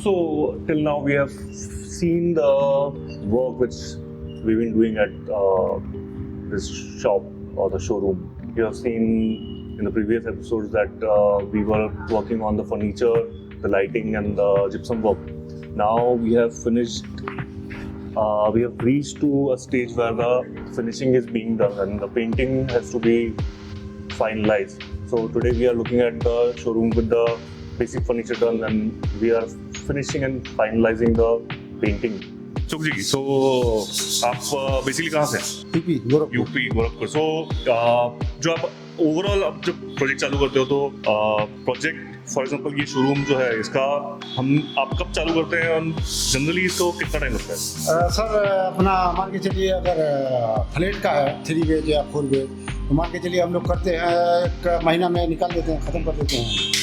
So till now we have seen the work which we've been doing at this shop or the showroom. You have seen in the previous episodes that we were working on the furniture, the lighting and the gypsum work. Now we have finished, we have reached to a stage where the finishing is being done and the painting has to be finalized. So today we are looking at the showroom with the basic furniture done and we are finishing and finalizing the painting. Ashok ji, so आप basically कहाँ से हैं? UP Gorakhpur. So जो आप overall अब जब project चालू करते हो तो प्रोजेक्ट फॉर एग्जांपल ये शोरूम जो है इसका आप कब चालू करते हैं और जनरली इसको कितना टाइम लगता है? सर अपना मान के चलिए अगर फ्लैट का है 3 वेज या 4 वेज तो मान के चलिए हम लोग करते हैं एक महीना में निकाल देते हैं, ख़त्म कर देते हैं.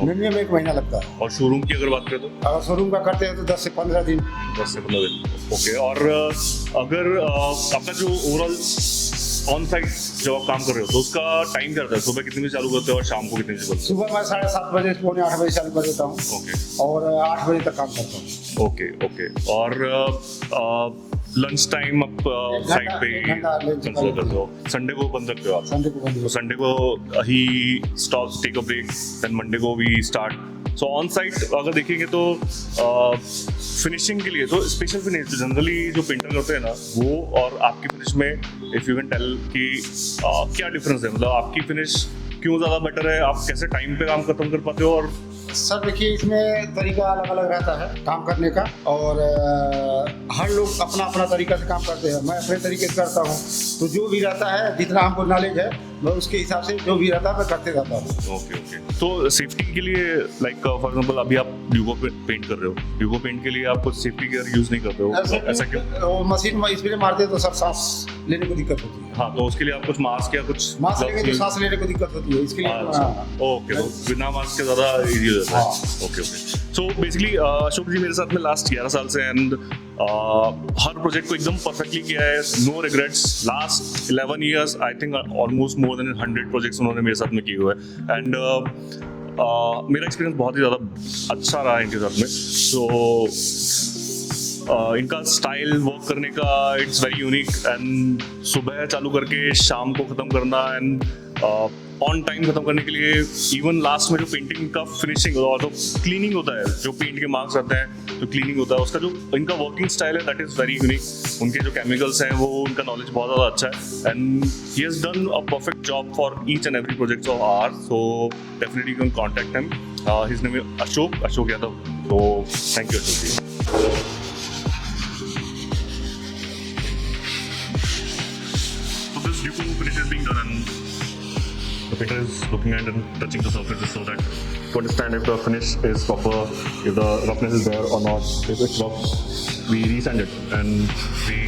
मिनिमम 1 महीना लगता है. और शोरूम की अगर बात करें तो अगर शोरूम का करते हैं तो 10 से 15 दिन. 10 से 15 दिन. ओके. और अगर आपका जो ओवरऑल ऑन साइट जब आप काम कर रहे हो तो उसका टाइम क्या रहता है? सुबह कितने बजे चालू करते हो और शाम को कितने बजे करते हो? सुबह मैं 7:30 बजे पौने 8 बजे चालू कर देता हूँ. ओके. और 8 बजे तक काम करता हूँ. Okay okay. और लंच टाइम आप साइट पे कंसिडर करते हो? संडे को बंद रखते हो आप? संडे को बंद. तो संडे को ही stop take a break, then Monday को we start. So on site अगर देखेंगे तो फिनिशिंग के लिए तो स्पेशल फिनिश जनरली जो पेंटर करते हैं ना वो और आपकी फिनिश में इफ यू कैन टेल कि क्या डिफरेंस है, मतलब आपकी फिनिश क्यों ज़्यादा बेटर है, आप कैसे टाइम पे काम खत्म कर पाते हो? और सर देखिए इसमें तरीका अलग अलग रहता है काम करने का और हर लोग अपना अपना तरीका से काम करते हैं. मैं अपने तरीके से करता हूँ तो जो भी रहता है जितना हमको नॉलेज है मैं उसके हिसाब से जो भी रहता है मैं करते रहता हूँ. Okay okay. तो सेफ्टी के लिए लाइक फॉर एग्जांपल अभी आप ड्यूको पेंट कर रहे हो, ड्यूको पेंट के लिए आप कुछ सेफ्टी केयर यूज़ नहीं करते हो, ऐसा क्यों? मशीन में स्प्रे मारते हैं तो सब सांस लेने को दिक्कत होती है. हाँ, तो उसके लिए आप कुछ मास्क या कुछ मास्क लेंगे तो सांस लेने को दिक्कत होती है इसके लिए. ओके. तो बिना मास्क के ज़्यादा इजी हो जाता है. Okay okay. So basically Ashok ji मेरे साथ में लास्ट 11 साल से एंड हर प्रोजेक्ट को एकदम परफेक्टली किया है, no regrets. Last 11 years I think almost more than 100 projects उन्होंने मेरे साथ में किए हुए हैं एंड मेरा एक्सपीरियंस बहुत ही ज़्यादा अच्छा रहा इनके साथ में. सो इनका स्टाइल वर्क करने का इट्स वेरी यूनिक एंड सुबह चालू करके शाम को ख़त्म करना एंड ऑन टाइम खत्म करने के लिए इवन लास्ट में जो पेंटिंग का फिनिशिंग और जो क्लीनिंग होता है, जो पेंट के मार्क्स आते हैं, जो क्लीनिंग होता है, उसका जो इनका वर्किंग स्टाइल है दैट इज़ वेरी यूनिक. उनके जो केमिकल्स हैं वो उनका नॉलेज बहुत ज़्यादा अच्छा है and he has done a perfect job for each and every project of our. So definitely you can contact him. His name is Ashok Yadav. तो thank you Ashok ji. So this Duco finish is being done and the painter is looking at and touching the surfaces so that to understand if the finish is proper, if the roughness is there or not. If it's rough, we resand it and we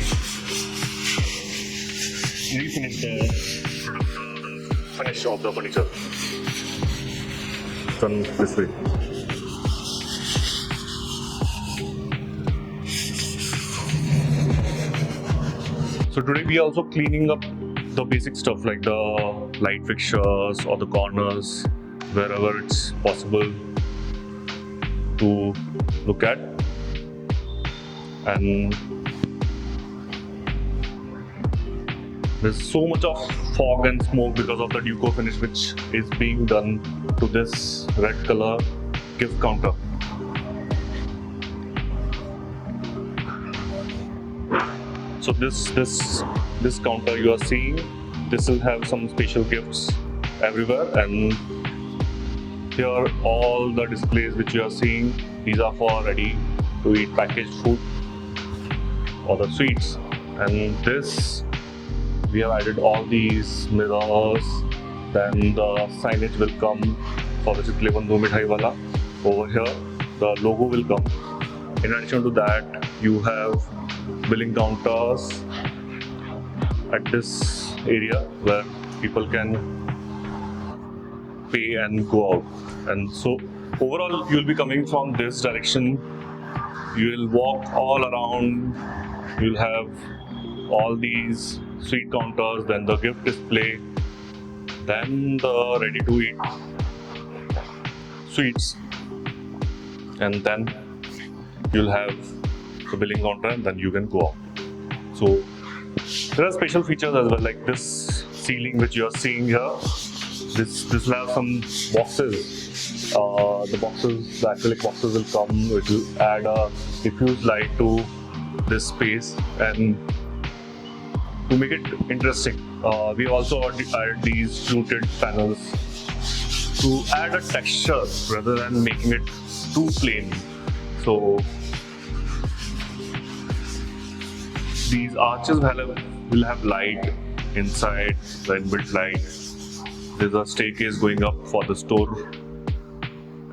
refinish the product, the finish of the furniture. Done this way. So today we are also cleaning up the basic stuff like the light fixtures or the corners, wherever it's possible to look at. And there's so much of fog and smoke because of the Duco finish which is being done to this red color gift counter. So this counter you are seeing, this will have some special gifts everywhere and here all the displays which you are seeing, these are for ready to eat packaged food or the sweets. And this we have added all these mirrors, then the signage will come for the Chitale Bandhu Mithaiwale. Over here the logo will come. In addition to that you have billing counters at this area where people can pay and go out. And so overall you will be coming from this direction, you will walk all around, you will have all these sweet counters, then the gift display, then the ready to eat sweets. and then you'll have the billing counter, and then you can go out. So there are special features as well, like this ceiling which you are seeing here. This will have some boxes. The acrylic boxes will come. It will add a diffuse light to this space, and to make it interesting, we also added these fluted panels to add a texture rather than making it too plain. So these arches will have light inside, the inbuilt light. There's a staircase going up for the store,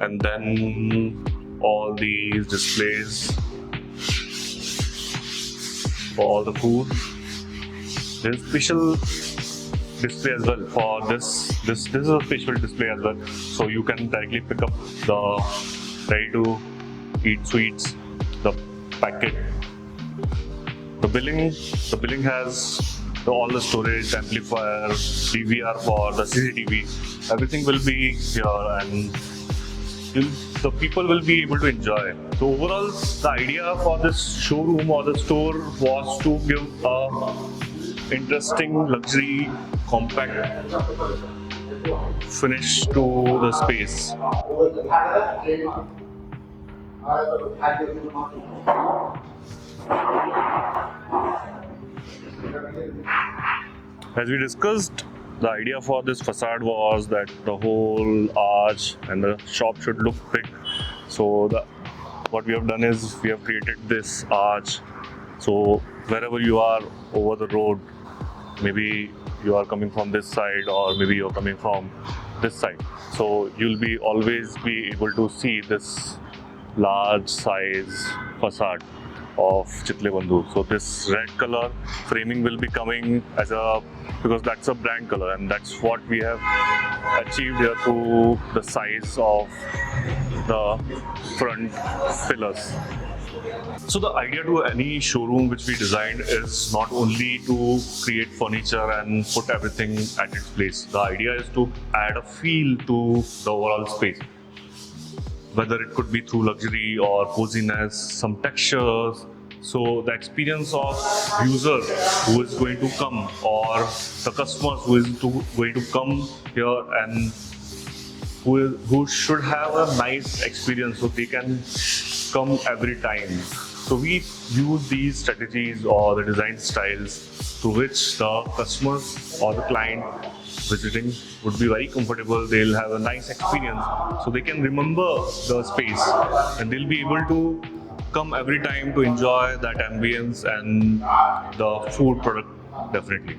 and then all these displays for all the food. There's special display as well for this. This is a special display as well, so you can directly pick up the ready-to-eat sweets, the packet. The billing has all the storage, amplifier, DVR for the CCTV. Everything will be here, and the people will be able to enjoy. So overall, the idea for this showroom or the store was to give a interesting, luxury, compact finish to the space. As we discussed, the idea for this facade was that the whole arch and the shop should look big. So what we have done is we have created this arch. So wherever you are over the road, maybe you are coming from this side or maybe you're coming from this side. So you'll always be able to see this large size facade of Chitale Bandhu. So this red color framing will be coming because that's a brand color, and that's what we have achieved here through the size of the front pillars. So the idea to any showroom which we designed is not only to create furniture and put everything at its place. The idea is to add a feel to the overall space. Whether it could be through luxury or coziness, some textures. So the experience of user who is going to come, or the customers who is going to come here, and who should have a nice experience so they can come every time. So we use these strategies or the design styles through which the customers or the client visiting would be very comfortable. They'll have a nice experience, so they can remember the space, and they'll be able to come every time to enjoy that ambience and the food product definitely.